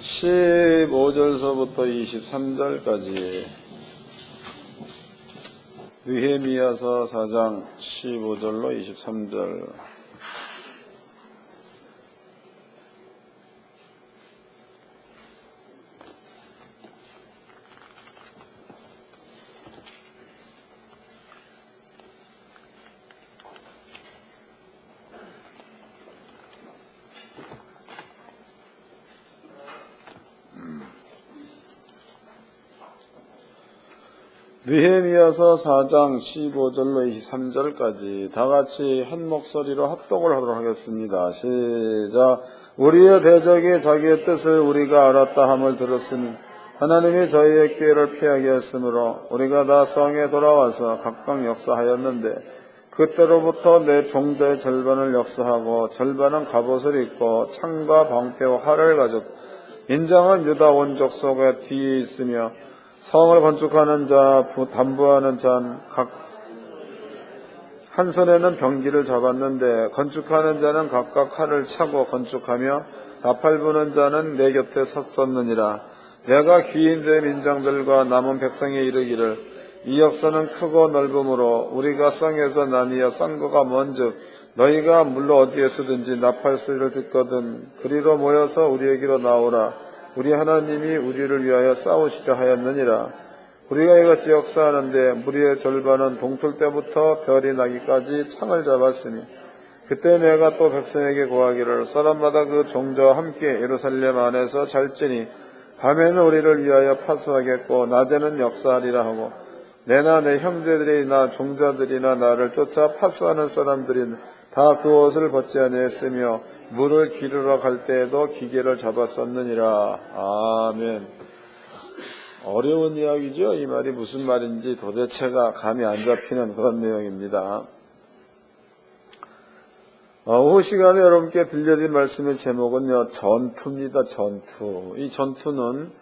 15절서부터 23절까지 느헤미야서 4장 15절로 23절. 느헤미야서 4장 15절로 23절까지 다같이 한 목소리로 합독을 하도록 하겠습니다. 시작. 우리의 대적이 자기의 뜻을 우리가 알았다 함을 들었으니 하나님이 저희의 기회를 피하게 했으므로 우리가 다 성에 돌아와서 각각 역사하였는데 그때로부터 내 종자의 절반을 역사하고 절반은 갑옷을 입고 창과 방패와 활을 가졌고 인장은 유다 온 족속의 뒤에 있으며 성을 건축하는 자, 담부하는 자는 각 한 손에는 병기를 잡았는데 건축하는 자는 각각 칼을 차고 건축하며 나팔 부는 자는 내 곁에 섰었느니라. 내가 귀인된 민장들과 남은 백성에 이르기를 이 역사는 크고 넓음으로 우리가 성에서 나뉘어 쌍거가 먼즉 너희가 물로 어디에서든지 나팔 소리를 듣거든 그리로 모여서 우리에게로 나오라. 우리 하나님이 우리를 위하여 싸우시려 하였느니라. 우리가 이같이 역사하는데 무리의 절반은 동틀 때부터 별이 나기까지 창을 잡았으니 그때 내가 또 백성에게 고하기를 사람마다 그 종자와 함께 예루살렘 안에서 잘지니 밤에는 우리를 위하여 파수하겠고 낮에는 역사하리라 하고 내나 내 형제들이나 종자들이나 나를 쫓아 파수하는 사람들이 다 그 옷을 벗지 아니했으며 물을 기르러 갈 때에도 기계를 잡았었느니라. 아멘. 어려운 이야기죠. 이 말이 무슨 말인지 도대체가 감이 안 잡히는 그런 내용입니다. 오후 시간에 여러분께 들려드린 말씀의 제목은요, 전투입니다. 전투. 이 전투는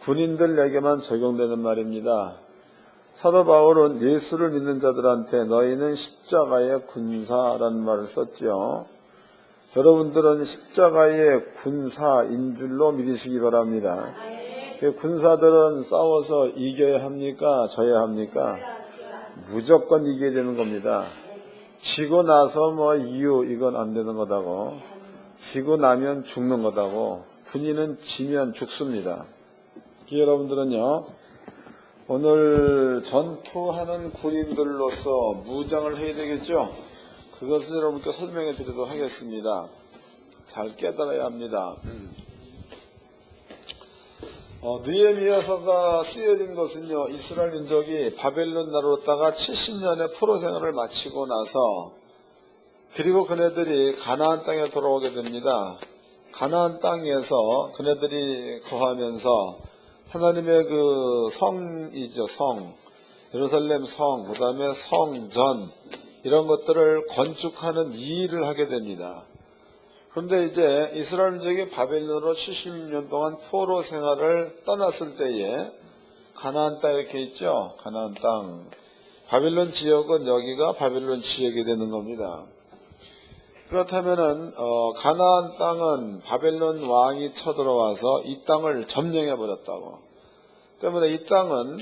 군인들에게만 적용되는 말입니다. 사도 바울은 예수를 믿는 자들한테 너희는 십자가의 군사라는 말을 썼죠. 여러분들은 십자가의 군사인 줄로 믿으시기 바랍니다. 군사들은 싸워서 이겨야 합니까? 져야 합니까? 무조건 이겨야 되는 겁니다. 지고 나서 이유 이건 안 되는 거다고. 지고 나면 죽는 거다고. 군인은 지면 죽습니다. 여러분들은요, 오늘 전투하는 군인들로서 무장을 해야 되겠죠? 그것을 여러분께 설명해 드리도록 하겠습니다. 잘 깨달아야 합니다. 느헤미야서가 쓰여진 것은요, 이스라엘 민족이 바벨론 나라로다가 70년의 포로 생활을 마치고 나서 그리고 그네들이 가나안 땅에 돌아오게 됩니다. 가나안 땅에서 그네들이 거하면서 하나님의 그 성이죠, 성, 예루살렘 성, 그 다음에 성전 이런 것들을 건축하는 이 일을 하게 됩니다. 그런데 이제 이스라엘 민족이 바벨론으로 70년 동안 포로 생활을 떠났을 때에 가나안 땅 이렇게 있죠. 가나안 땅. 바벨론 지역은 여기가 바벨론 지역이 되는 겁니다. 그렇다면은 가나안 땅은 바벨론 왕이 쳐들어와서 이 땅을 점령해 버렸다고. 때문에 이 땅은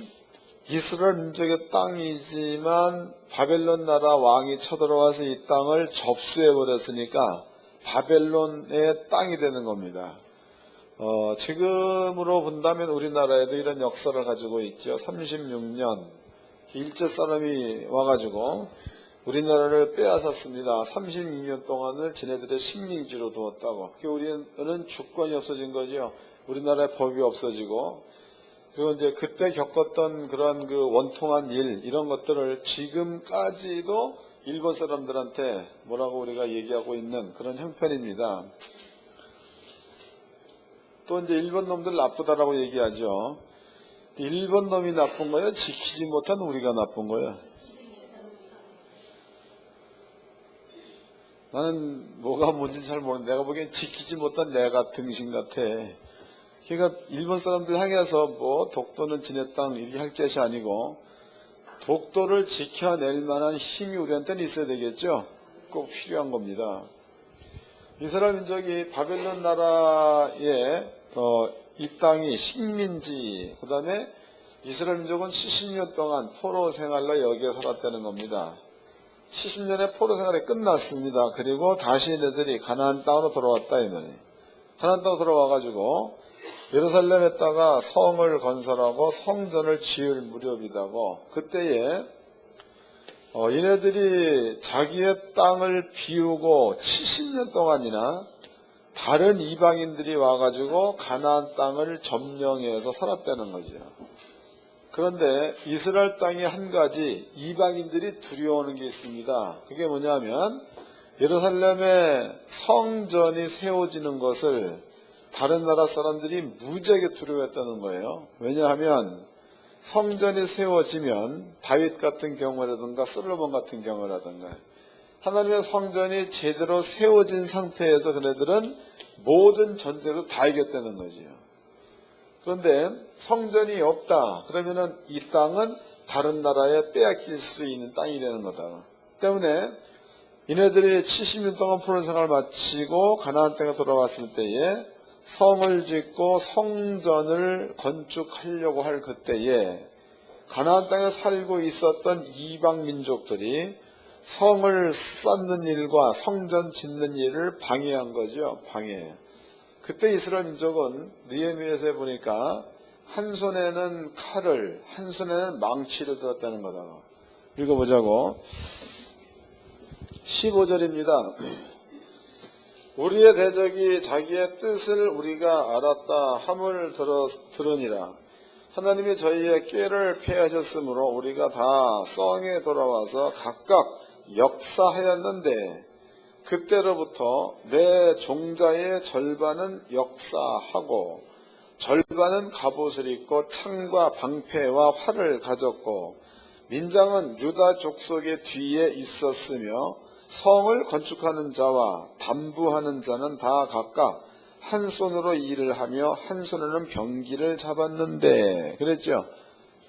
이스라엘 민족의 땅이지만 바벨론 나라 왕이 쳐들어와서 이 땅을 접수해 버렸으니까 바벨론의 땅이 되는 겁니다. 지금으로 본다면 우리나라에도 이런 역사를 가지고 있죠. 36년 일제 사람이 와가지고 우리나라를 빼앗았습니다. 36년 동안을 지네들의 식민지로 두었다고. 우리는 주권이 없어진 거죠. 우리나라의 법이 없어지고, 그리고 이제 그때 겪었던 그런 그 원통한 일, 이런 것들을 지금까지도 일본 사람들한테 뭐라고 우리가 얘기하고 있는 그런 형편입니다. 또 이제 일본 놈들 나쁘다라고 얘기하죠. 일본 놈이 나쁜 거예요? 지키지 못한 우리가 나쁜 거예요? 나는 뭐가 뭔지 잘 모르는데 내가 보기엔 지키지 못한 내가 등신 같아. 그러니까 일본 사람들 향해서 뭐 독도는 지네 땅 이렇게 할 것이 아니고 독도를 지켜낼 만한 힘이 우리한테는 있어야 되겠죠. 꼭 필요한 겁니다. 이스라엘 민족이 바벨론 나라에 이 땅이 식민지, 그 다음에 이스라엘 민족은 70년 동안 포로 생활로 여기에 살았다는 겁니다. 70년의 포로 생활이 끝났습니다. 그리고 다시 얘네들이 가나안 땅으로 돌아왔다. 얘네들이 가나안 땅으로 돌아와가지고 예루살렘에다가 성을 건설하고 성전을 지을 무렵이다고. 그때에 얘네들이 자기의 땅을 비우고 70년 동안이나 다른 이방인들이 와가지고 가나안 땅을 점령해서 살았다는 거죠. 그런데 이스라엘 땅에 한 가지 이방인들이 두려워하는 게 있습니다. 그게 뭐냐면 예루살렘에 성전이 세워지는 것을 다른 나라 사람들이 무지하게 두려워했다는 거예요. 왜냐하면 성전이 세워지면 다윗 같은 경우라든가 솔로몬 같은 경우라든가 하나님의 성전이 제대로 세워진 상태에서 그네들은 모든 전쟁에서 다 이겼다는 거지요. 그런데 성전이 없다. 그러면은 이 땅은 다른 나라에 빼앗길 수 있는 땅이라는 거다. 때문에 이네들이 70년 동안 포로 생활을 마치고 가나안 땅에 돌아왔을 때에 성을 짓고 성전을 건축하려고 할 그때에 가나안 땅에 살고 있었던 이방 민족들이 성을 쌓는 일과 성전 짓는 일을 방해한 거죠. 방해. 그때 이스라엘 민족은 느헤미야서에 보니까 한 손에는 칼을, 한 손에는 망치를 들었다는 거다. 읽어보자고. 15절입니다. 우리의 대적이 자기의 뜻을 우리가 알았다 함을 들으니라. 하나님이 저희의 꾀를 패하셨으므로 우리가 다 성에 돌아와서 각각 역사하였는데 그때로부터 내 종자의 절반은 역사하고 절반은 갑옷을 입고 창과 방패와 활을 가졌고 민장은 유다 족속의 뒤에 있었으며 성을 건축하는 자와 담부하는 자는 다 각각 한 손으로 일을 하며 한 손에는 병기를 잡았는데 그랬죠.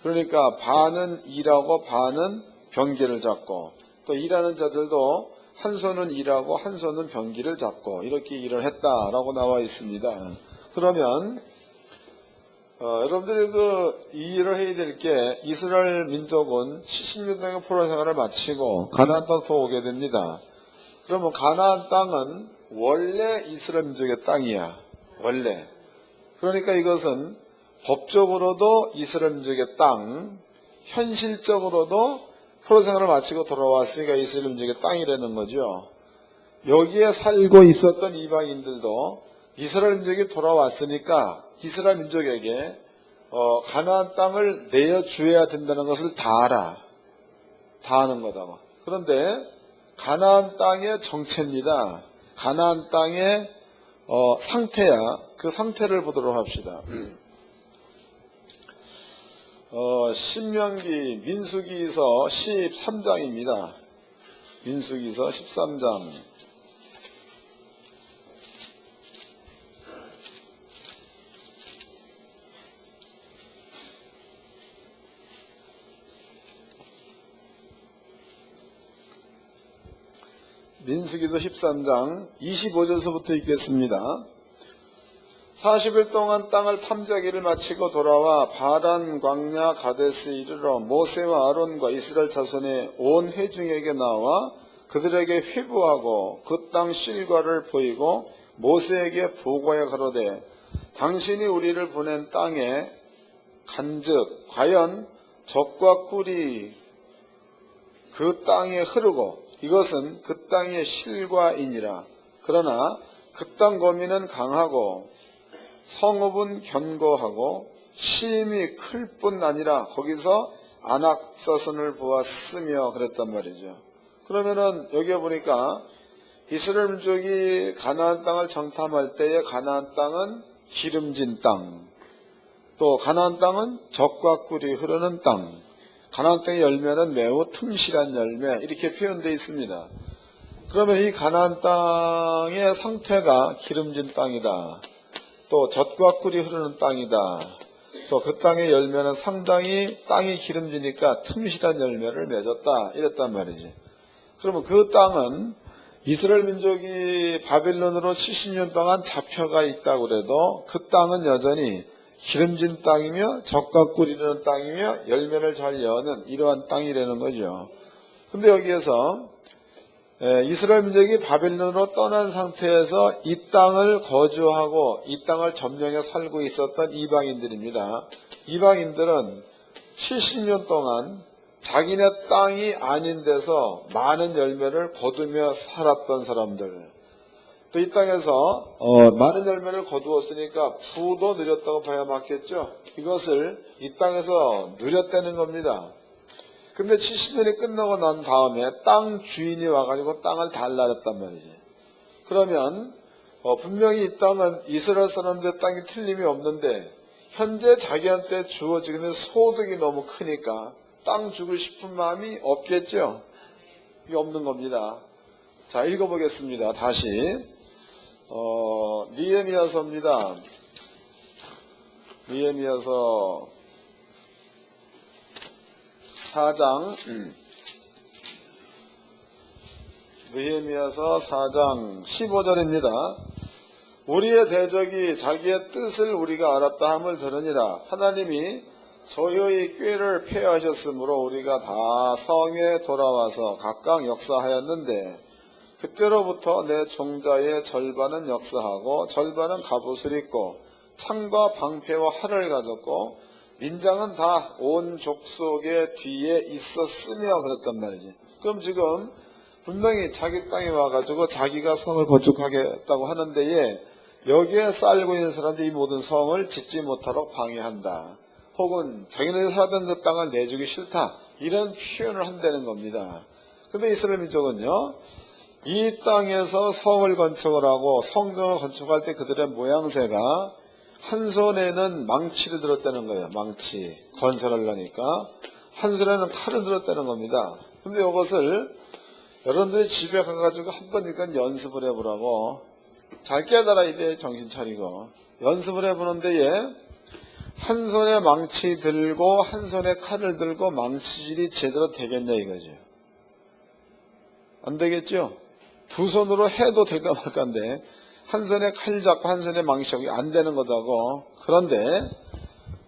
그러니까 반은 일하고 반은 병기를 잡고 또 일하는 자들도 한 손은 일하고 한 손은 병기를 잡고 이렇게 일을 했다라고 나와 있습니다. 그러면 여러분들이 이 일을 해야 될 게 이스라엘 민족은 70년 동안 포로 생활을 마치고 가나안 땅으로 오게 됩니다. 그러면 가나안 땅은 원래 이스라엘 민족의 땅이야. 원래. 그러니까 이것은 법적으로도 이스라엘 민족의 땅, 현실적으로도 포로 생활을 마치고 돌아왔으니까 이스라엘 민족의 땅이라는 거죠. 여기에 살고 있었던 이방인들도 이스라엘 민족이 돌아왔으니까 이스라엘 민족에게 가나안 땅을 내어주어야 된다는 것을 다 알아. 다 아는 거다. 그런데 가나안 땅의 정체입니다. 가나안 땅의 상태야. 그 상태를 보도록 합시다. 신명기 민수기서 13장입니다. 민수기서 13장. 민수기서 13장 25절서부터 읽겠습니다. 40일 동안 땅을 탐지하기를 마치고 돌아와 바란 광야 가데스에 이르러 모세와 아론과 이스라엘 자손의 온 회중에게 나와 그들에게 회부하고 그 땅 실과를 보이고 모세에게 보고하여 가로되 당신이 우리를 보낸 땅에 간즉 과연 젖과 꿀이 그 땅에 흐르고 이것은 그 땅의 실과이니라. 그러나 그 땅 거민은 강하고 성읍은 견고하고 심이 클 뿐 아니라 거기서 안악사선을 보았으며 그랬단 말이죠. 그러면은 여기에 보니까 이스라엘 민족이 가나안 땅을 정탐할 때에 가나안 땅은 기름진 땅, 또 가나안 땅은 젖과 꿀이 흐르는 땅, 가나안 땅의 열매는 매우 틈실한 열매 이렇게 표현되어 있습니다. 그러면 이 가나안 땅의 상태가 기름진 땅이다. 또 젖과 꿀이 흐르는 땅이다. 또 그 땅의 열매는 상당히 땅이 기름지니까 틈실한 열매를 맺었다. 이랬단 말이지. 그러면 그 땅은 이스라엘 민족이 바벨론으로 70년 동안 잡혀가 있다고 그래도 그 땅은 여전히 기름진 땅이며 젖과 꿀 이르는 땅이며 열매를 잘 여는 이러한 땅이라는 거죠. 근데 여기에서 이스라엘 민족이 바벨론으로 떠난 상태에서 이 땅을 거주하고 이 땅을 점령해 살고 있었던 이방인들입니다. 이방인들은 70년 동안 자기네 땅이 아닌 데서 많은 열매를 거두며 살았던 사람들, 또 이 땅에서 많은 열매를 거두었으니까 부도 누렸다고 봐야 맞겠죠. 이것을 이 땅에서 누렸다는 겁니다. 근데 70년이 끝나고 난 다음에 땅 주인이 와가지고 땅을 달라렸단 말이지. 그러면 분명히 이 땅은 이스라엘 사람들의 땅이 틀림이 없는데 현재 자기한테 주어지는 소득이 너무 크니까 땅 주고 싶은 마음이 없겠죠. 이게 없는 겁니다. 자, 읽어보겠습니다. 다시 느헤미야서입니다. 느헤미야서 4장 느헤미야서 4장 15절입니다. 우리의 대적이 자기의 뜻을 우리가 알았다 함을 들으니라. 하나님이 저희의 꾀를 폐하셨으므로 우리가 다 성에 돌아와서 각각 역사하였는데 그때로부터 내 종자의 절반은 역사하고 절반은 갑옷을 입고 창과 방패와 활을 가졌고 민장은 다 온 족속의 뒤에 있었으며 그랬단 말이지. 그럼 지금 분명히 자기 땅에 와가지고 자기가 성을 건축하겠다고 하는 데에 여기에 살고 있는 사람들이 이 모든 성을 짓지 못하도록 방해한다. 혹은 자기네들이 살았던 그 땅을 내주기 싫다. 이런 표현을 한다는 겁니다. 근데 이스라엘 민족은요, 이 땅에서 성을 건축을 하고 성전을 건축할 때 그들의 모양새가 한 손에는 망치를 들었다는 거예요. 망치. 건설하려니까. 한 손에는 칼을 들었다는 겁니다. 근데 이것을 여러분들이 집에 가가지고 한 번이니까 연습을 해보라고. 잘 깨달아야 돼. 정신 차리고. 연습을 해보는 데에 한 손에 망치 들고 한 손에 칼을 들고 망치질이 제대로 되겠냐 이거죠. 안 되겠죠? 두 손으로 해도 될까 말까인데 한 손에 칼 잡고 한 손에 망치 잡고 안 되는 거다고. 그런데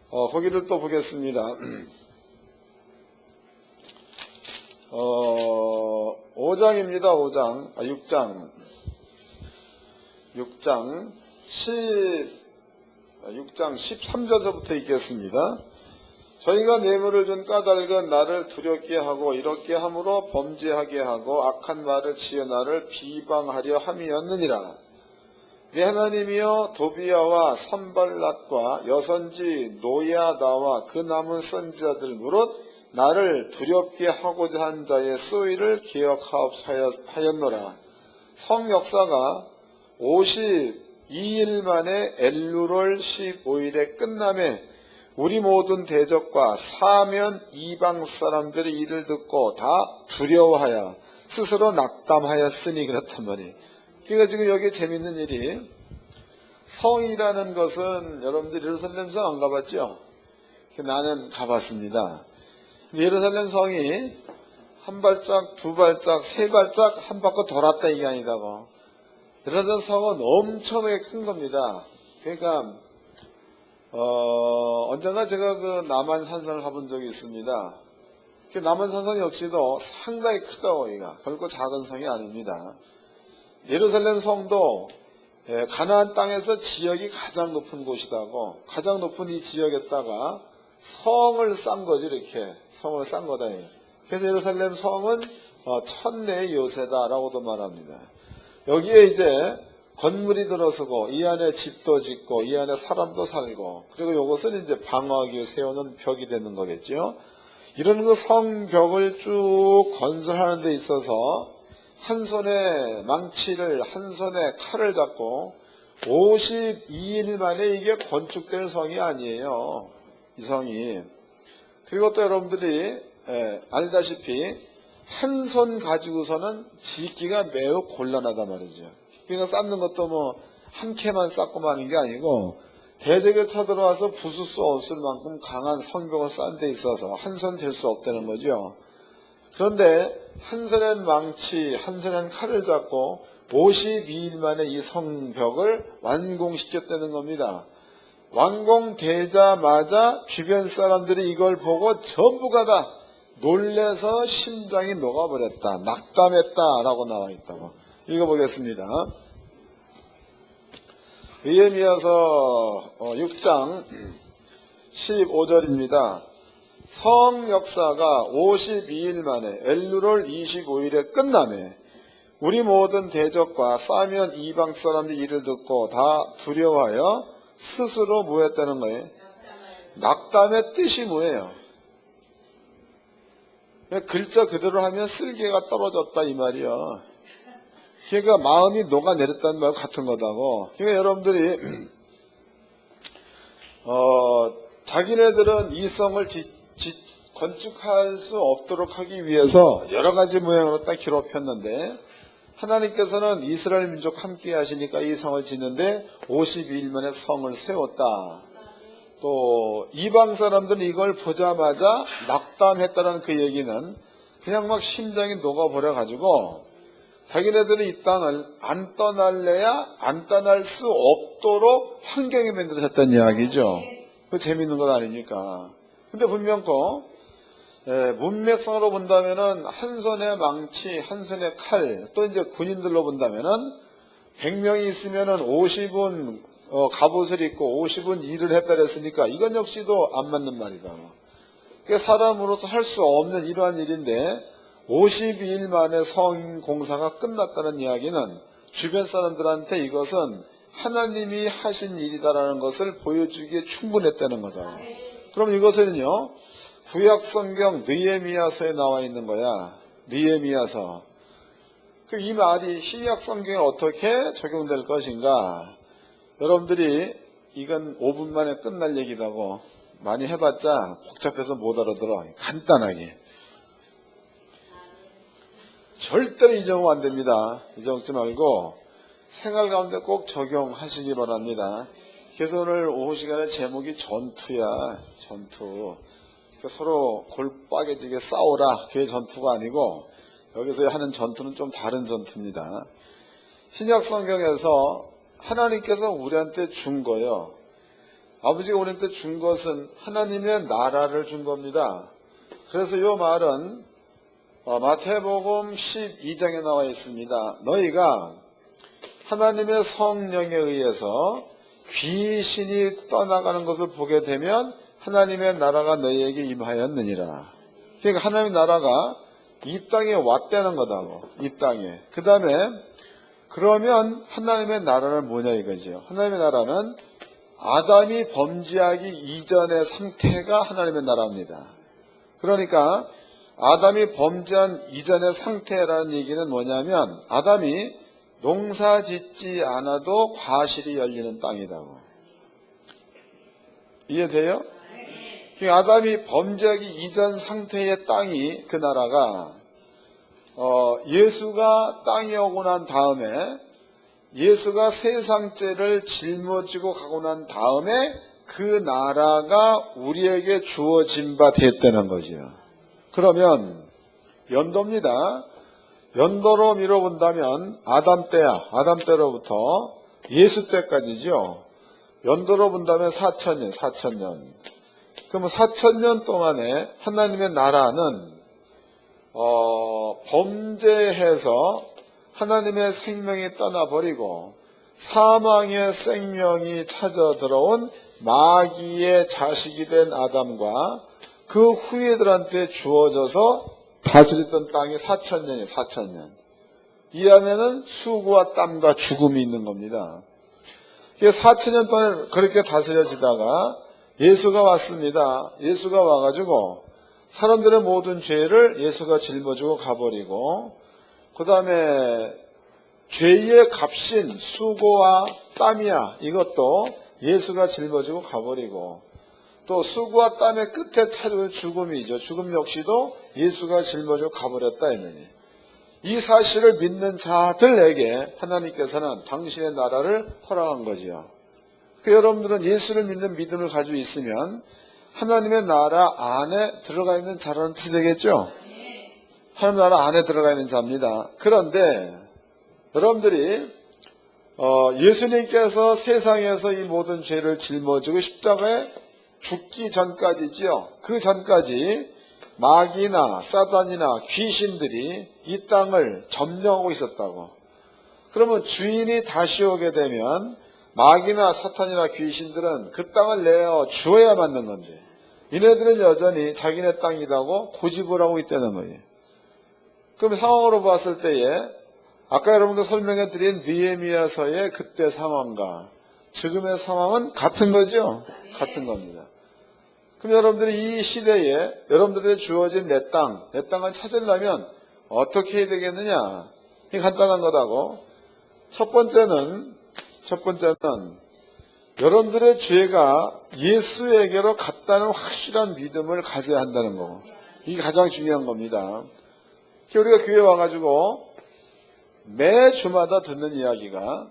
거기를 또 보겠습니다. 5장입니다. 5장. 6장 13절서부터 읽겠습니다. 저희가 뇌물을 준 까닭은 나를 두렵게 하고 이렇게 함으로 범죄하게 하고 악한 말을 지어 나를 비방하려 함이었느니라. 내 하나님이여 도비야와 산발랏과 여선지 노야다와 그 남은 선지자들 무릇 나를 두렵게 하고자 한 자의 소위를 기억하옵하였노라. 성 역사가 52일 만에 엘루월 15일에 끝남에 우리 모든 대적과 사면 이방 사람들의 일을 듣고 다 두려워하여 스스로 낙담하였으니 그렇단 말이에요. 그러니까 지금 여기 재밌는 일이, 성이라는 것은 여러분들 예루살렘 성 안 가봤죠? 나는 가봤습니다. 예루살렘 성이 한 발짝, 두 발짝, 세 발짝 한 바퀴 돌았다 이게 아니다고. 예루살렘 성은 엄청나게 큰 겁니다. 그러니까 언젠가 제가 그 남한산성을 가본 적이 있습니다. 그 남한산성 역시도 상당히 크다고. 얘가 결코 작은 성이 아닙니다. 예루살렘 성도 가나안 땅에서 지역이 가장 높은 곳이다고. 가장 높은 이 지역에다가 성을 쌓은 거지. 이렇게 성을 쌓은 거다. 그래서 예루살렘 성은 천내의 요새다라고도 말합니다. 여기에 이제 건물이 들어서고 이 안에 집도 짓고 이 안에 사람도 살고, 그리고 이것은 이제 방어하기 위해 세우는 벽이 되는 거겠죠. 이런 그 성벽을 쭉 건설하는 데 있어서 한 손에 망치를, 한 손에 칼을 잡고 52일 만에 이게 건축될 성이 아니에요. 이 성이. 그리고 또 여러분들이 알다시피 한 손 가지고서는 짓기가 매우 곤란하단 말이죠. 그러니까 쌓는 것도 뭐 한 캐만 쌓고 마는 게 아니고 대적에 쳐들어와서 부술 수 없을 만큼 강한 성벽을 쌓는 데 있어서 한 손 될 수 없다는 거죠. 그런데 한 손엔 망치, 한 손엔 칼을 잡고 52일 만에 이 성벽을 완공시켰다는 겁니다. 완공되자마자 주변 사람들이 이걸 보고 전부가 다 놀래서 심장이 녹아버렸다, 낙담했다라고 나와 있다고. 읽어보겠습니다. 느헤미야서 6장 15절입니다. 성 역사가 52일 만에 엘루롤 25일에 끝나매 우리 모든 대적과 사면 이방 사람들이 이를 듣고 다 두려워하여 스스로 뭐 했다는 거예요? 낙담의 뜻이 뭐예요? 글자 그대로 하면 쓸개가 떨어졌다 이 말이요. 그러니까 마음이 녹아내렸다는 말 같은 거다고. 그러니까 여러분들이 자기네들은 이 성을 건축할 수 없도록 하기 위해서 여러 가지 모양으로 딱 기록 폈는데, 하나님께서는 이스라엘 민족 함께 하시니까 이 성을 짓는데 52일 만에 성을 세웠다. 또 이방 사람들은 이걸 보자마자 낙담했다는 그 얘기는 그냥 막 심장이 녹아버려 가지고 자기네들이 이 땅을 안 떠날래야 안 떠날 수 없도록 환경이 만들어졌다는 이야기죠. 그 재밌는 것 아니니까. 근데 분명 문맥상으로 본다면은 한 손에 망치, 한 손에 칼, 또 이제 군인들로 본다면은 100명이 있으면은 50은 갑옷을 입고 50은 일을 했다 그랬으니까 이건 역시도 안 맞는 말이다. 그게 사람으로서 할 수 없는 이러한 일인데 52일 만에 성 공사가 끝났다는 이야기는 주변 사람들한테 이것은 하나님이 하신 일이다라는 것을 보여주기에 충분했다는 거다. 그럼 이것은요, 구약 성경 느헤미야서에 나와 있는 거야. 느헤미야서. 이 말이 신약 성경에 어떻게 적용될 것인가? 여러분들이 이건 5분 만에 끝날 얘기라고 많이 해봤자 복잡해서 못 알아들어. 간단하게. 절대로 잊어먹으면 안 됩니다. 잊어먹지 말고 생활 가운데 꼭 적용하시기 바랍니다. 그래서 오늘 오후 시간에 제목이 전투야. 전투. 서로 골빠개지게 싸워라. 그게 전투가 아니고 여기서 하는 전투는 좀 다른 전투입니다. 신약 성경에서 하나님께서 우리한테 준 거예요. 아버지가 우리한테 준 것은 하나님의 나라를 준 겁니다. 그래서 이 말은 마태복음 12장에 나와 있습니다. 너희가 하나님의 성령에 의해서 귀신이 떠나가는 것을 보게 되면 하나님의 나라가 너희에게 임하였느니라. 그러니까 하나님의 나라가 이 땅에 왔다는 거다고. 이 땅에. 그 다음에 그러면 하나님의 나라는 뭐냐 이거죠. 하나님의 나라는 아담이 범죄하기 이전의 상태가 하나님의 나라입니다. 그러니까 아담이 범죄한 이전의 상태라는 얘기는 뭐냐면 아담이 농사 짓지 않아도 과실이 열리는 땅이다고. 이해돼요? 아담이 범죄하기 이전 상태의 땅이 그 나라가 예수가 땅에 오고 난 다음에 예수가 세상죄를 짊어지고 가고 난 다음에 그 나라가 우리에게 주어진 바 됐다는 거죠. 그러면 연도입니다. 연도로 미뤄본다면 아담 때로부터 예수 때까지죠. 연도로 본다면 4,000년. 그러면 4,000년 동안에 하나님의 나라는 범죄해서 하나님의 생명이 떠나버리고 사망의 생명이 찾아 들어온 마귀의 자식이 된 아담과 그 후예들한테 주어져서 다스렸던 땅이 4,000년이에요. 4,000년. 이 안에는 수고와 땀과 죽음이 있는 겁니다. 4,000년 동안 그렇게 다스려지다가 예수가 왔습니다. 예수가 와가지고 사람들의 모든 죄를 예수가 짊어지고 가버리고 그 다음에 죄의 값인 수고와 땀이야 이것도 예수가 짊어지고 가버리고 또 수고와 땀의 끝에 찾아올 죽음이죠. 죽음 역시도 예수가 짊어지고 가버렸다 이거니. 이 사실을 믿는 자들에게 하나님께서는 당신의 나라를 허락한 거지요. 여러분들은 예수를 믿는 믿음을 가지고 있으면 하나님의 나라 안에 들어가 있는 자라는 뜻이 되겠죠. 하나님 나라 안에 들어가 있는 자입니다. 그런데 여러분들이 예수님께서 세상에서 이 모든 죄를 짊어지고 십자가에 죽기 전까지지요. 그 전까지 마귀나 사단이나 귀신들이 이 땅을 점령하고 있었다고. 그러면 주인이 다시 오게 되면 마귀나 사탄이나 귀신들은 그 땅을 내어 주어야 맞는 건데 이네들은 여전히 자기네 땅이라고 고집을 하고 있다는 거예요. 그럼 상황으로 봤을 때에 아까 여러분도 설명해 드린 느헤미야서의 그때 상황과 지금의 상황은 같은 거죠? 같은 겁니다. 그럼 여러분들이 이 시대에 여러분들에게 주어진 내 땅을 찾으려면 어떻게 해야 되겠느냐? 이게 간단한 거다고. 첫 번째는 여러분들의 죄가 예수에게로 갔다는 확실한 믿음을 가져야 한다는 거. 이게 가장 중요한 겁니다. 우리가 교회 와가지고 매 주마다 듣는 이야기가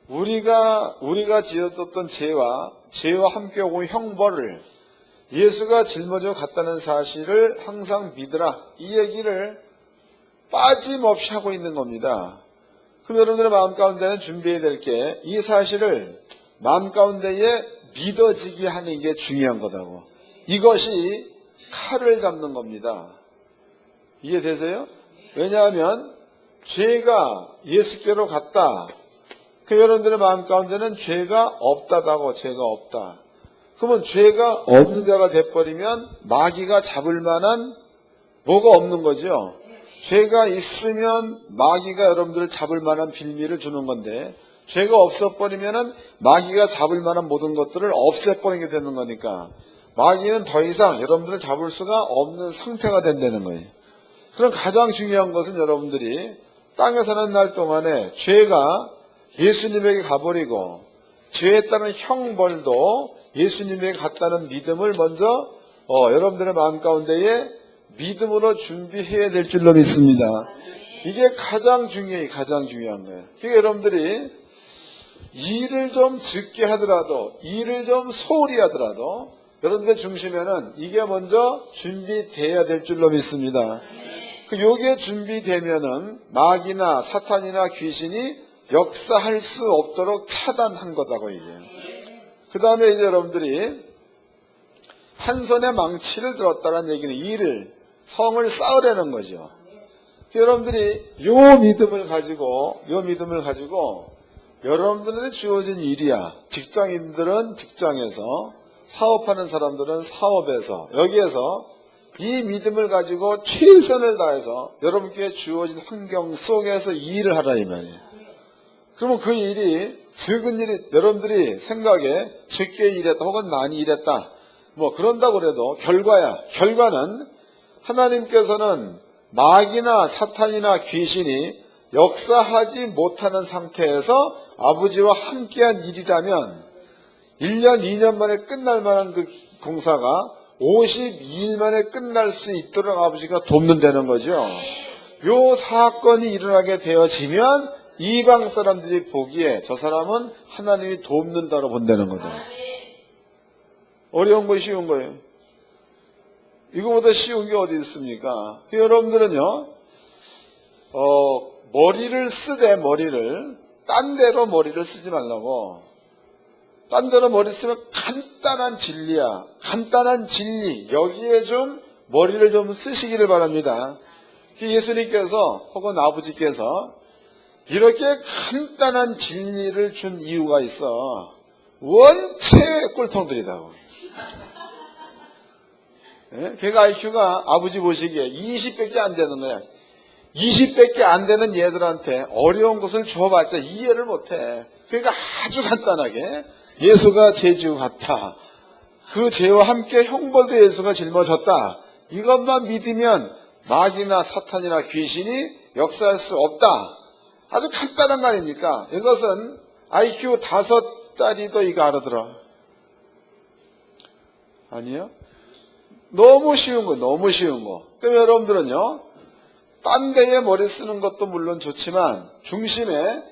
우리가 지었던 죄와 함께 온 형벌을 예수가 짊어지고 갔다는 사실을 항상 믿으라. 이 얘기를 빠짐없이 하고 있는 겁니다. 그럼 여러분들의 마음 가운데는 준비해야 될 게 이 사실을 마음 가운데에 믿어지게 하는 게 중요한 거다고. 이것이 칼을 잡는 겁니다. 이해되세요? 왜냐하면 죄가 예수께로 갔다. 그 여러분들의 마음 가운데는 죄가 없다다고. 죄가 없다. 그러면 죄가 없는 자가 돼버리면 마귀가 잡을 만한 뭐가 없는 거죠. 죄가 있으면 마귀가 여러분들을 잡을 만한 빌미를 주는 건데 죄가 없어버리면은 마귀가 잡을 만한 모든 것들을 없애버리게 되는 거니까 마귀는 더 이상 여러분들을 잡을 수가 없는 상태가 된다는 거예요. 그럼 가장 중요한 것은 여러분들이 땅에 사는 날 동안에 죄가 예수님에게 가버리고 죄에 따른 형벌도 예수님에게 갔다는 믿음을 먼저 여러분들의 마음 가운데에 믿음으로 준비해야 될 줄로 믿습니다. 이게 가장 중요한 거예요. 그러니까 여러분들이 일을 좀 적게 하더라도, 일을 좀 소홀히 하더라도 여러분들 중심에는 이게 먼저 준비돼야 될 줄로 믿습니다. 요게 준비되면은 마귀나 사탄이나 귀신이 역사할 수 없도록 차단한 거다고 얘기해요. 그 다음에 이제 여러분들이 한 손에 망치를 들었다는 얘기는 성을 쌓으려는 거죠. 여러분들이 요 믿음을 가지고 여러분들한테 주어진 일이야. 직장인들은 직장에서, 사업하는 사람들은 사업에서, 여기에서 이 믿음을 가지고 최선을 다해서 여러분께 주어진 환경 속에서 일을 하라 이 말이에요. 그러면 그 일이 적은 일이 여러분들이 생각에 적게 일했다 혹은 많이 일했다 뭐 그런다고 그래도 결과는 하나님께서는 마귀나 사탄이나 귀신이 역사하지 못하는 상태에서 아버지와 함께한 일이라면 1년 2년 만에 끝날 만한 그 공사가 52일 만에 끝날 수 있도록 아버지가 돕는다는 거죠. 요 사건이 일어나게 되어지면 이방 사람들이 보기에 저 사람은 하나님이 돕는다로 본다는 거다. 어려운 거 쉬운 거예요. 이거보다 쉬운 게 어디 있습니까? 여러분들은요, 머리를 딴 데로 머리를 쓰지 말라고. 딴 데로 머리 쓰면 간단한 진리야. 간단한 진리. 여기에 좀 머리를 좀 쓰시기를 바랍니다. 예수님께서 혹은 아버지께서 이렇게 간단한 진리를 준 이유가 있어. 원체 꿀통들이다고. 걔가 IQ가 아버지 보시기에 20밖에 안 되는 거야. 20밖에 안 되는 얘들한테 어려운 것을 줘봤자 이해를 못해. 그러니까 아주 간단하게 예수가 죄 지고 갔다. 그 죄와 함께 형벌도 예수가 짊어졌다. 이것만 믿으면 마귀나 사탄이나 귀신이 역사할 수 없다. 아주 간단한 거 아닙니까? 이것은 IQ 5짜리도 이거 알아들어. 아니요? 너무 쉬운 거. 그럼 여러분들은요, 딴 데에 머리 쓰는 것도 물론 좋지만 중심에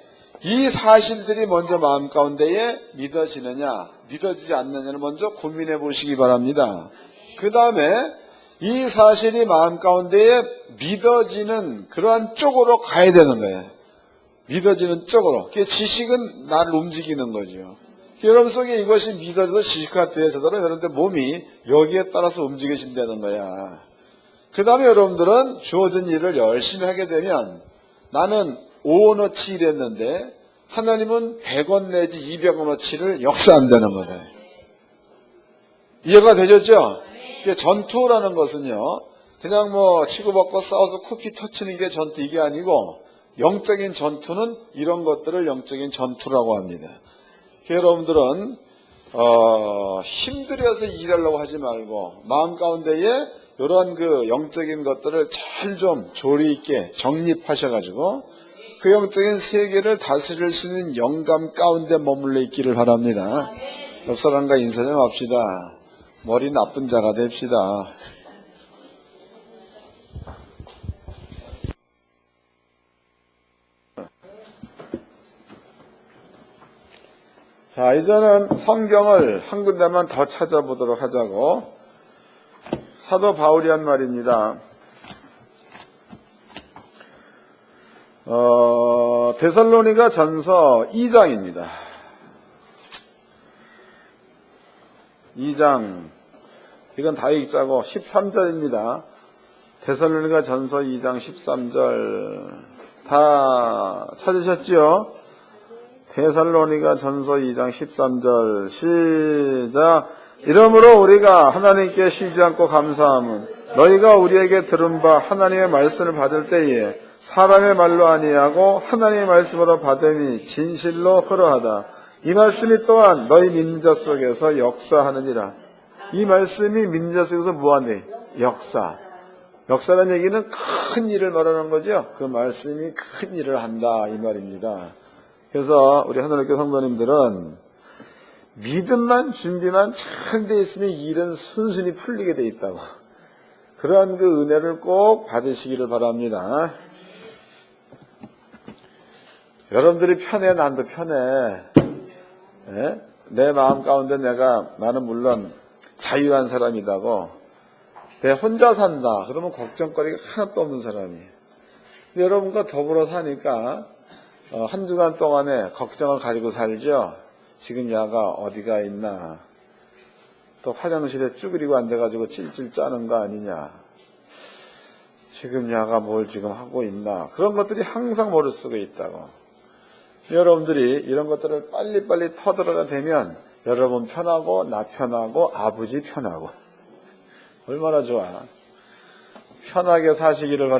이 사실들이 먼저 마음 가운데에 믿어지느냐 믿어지지 않느냐를 먼저 고민해 보시기 바랍니다. 그 다음에 이 사실이 마음 가운데에 믿어지는 그러한 쪽으로 가야 되는 거예요. 믿어지는 쪽으로. 그 지식은 나를 움직이는 거죠. 여러분 속에 이것이 믿어져서 지식화 되어서도 여러분들 몸이 여기에 따라서 움직여진다는 거야. 그 다음에 여러분들은 주어진 일을 열심히 하게 되면 나는 5원어치 일했는데 하나님은 100원 내지 200원어치를 역사한다는 거다. 이해가 되셨죠? 전투라는 것은요, 그냥 뭐 치고받고 싸워서 코피 터치는 게 전투 이게 아니고 영적인 전투는 이런 것들을 영적인 전투라고 합니다. 여러분들은 힘들어서 일하려고 하지 말고 마음 가운데에 이런 그 영적인 것들을 잘 좀 조리 있게 정립하셔가지고 그 영적인 세계를 다스릴 수 있는 영감 가운데 머물러 있기를 바랍니다. 옆 사람과 인사 좀 합시다. 머리 나쁜 자가 됩시다. 자, 이제는 성경을 한 군데만 더 찾아보도록 하자고. 사도 바울이 한 말입니다. 데살로니가 전서 2장입니다. 2장. 이건 다 읽자고 13절입니다. 데살로니가 전서 2장 13절. 다 찾으셨지요? 데살로니가 전서 2장 13절 시작. 이러므로 우리가 하나님께 쉬지 않고 감사함은 너희가 우리에게 들은 바 하나님의 말씀을 받을 때에 사람의 말로 아니하고 하나님의 말씀으로 받음이 진실로 그러하다. 이 말씀이 또한 너희 믿는 자 속에서 역사하느니라. 이 말씀이 믿는 자 속에서 뭐하니? 역사. 역사라는 얘기는 큰 일을 말하는 거죠. 그 말씀이 큰 일을 한다 이 말입니다. 그래서 우리 하늘학교 성도님들은 믿음만 준비만 잘 돼 있으면 일은 순순히 풀리게 돼 있다고. 그러한 그 은혜를 꼭 받으시기를 바랍니다. 여러분들이 편해, 난도 편해. 예? 내 마음 가운데 나는 물론 자유한 사람이다고. 내 혼자 산다. 그러면 걱정거리가 하나도 없는 사람이에요. 여러분과 더불어 사니까 한 주간 동안에 걱정을 가지고 살죠. 지금 야가 어디가 있나. 또 화장실에 쭈그리고 앉아가지고 찔찔 짜는 거 아니냐. 지금 야가 뭘 지금 하고 있나. 그런 것들이 항상 머릿속에 있다고. 여러분들이 이런 것들을 빨리빨리 터들어가 되면 여러분 편하고 나 편하고 아버지 편하고 얼마나 좋아. 편하게 사시기를 바랍니다.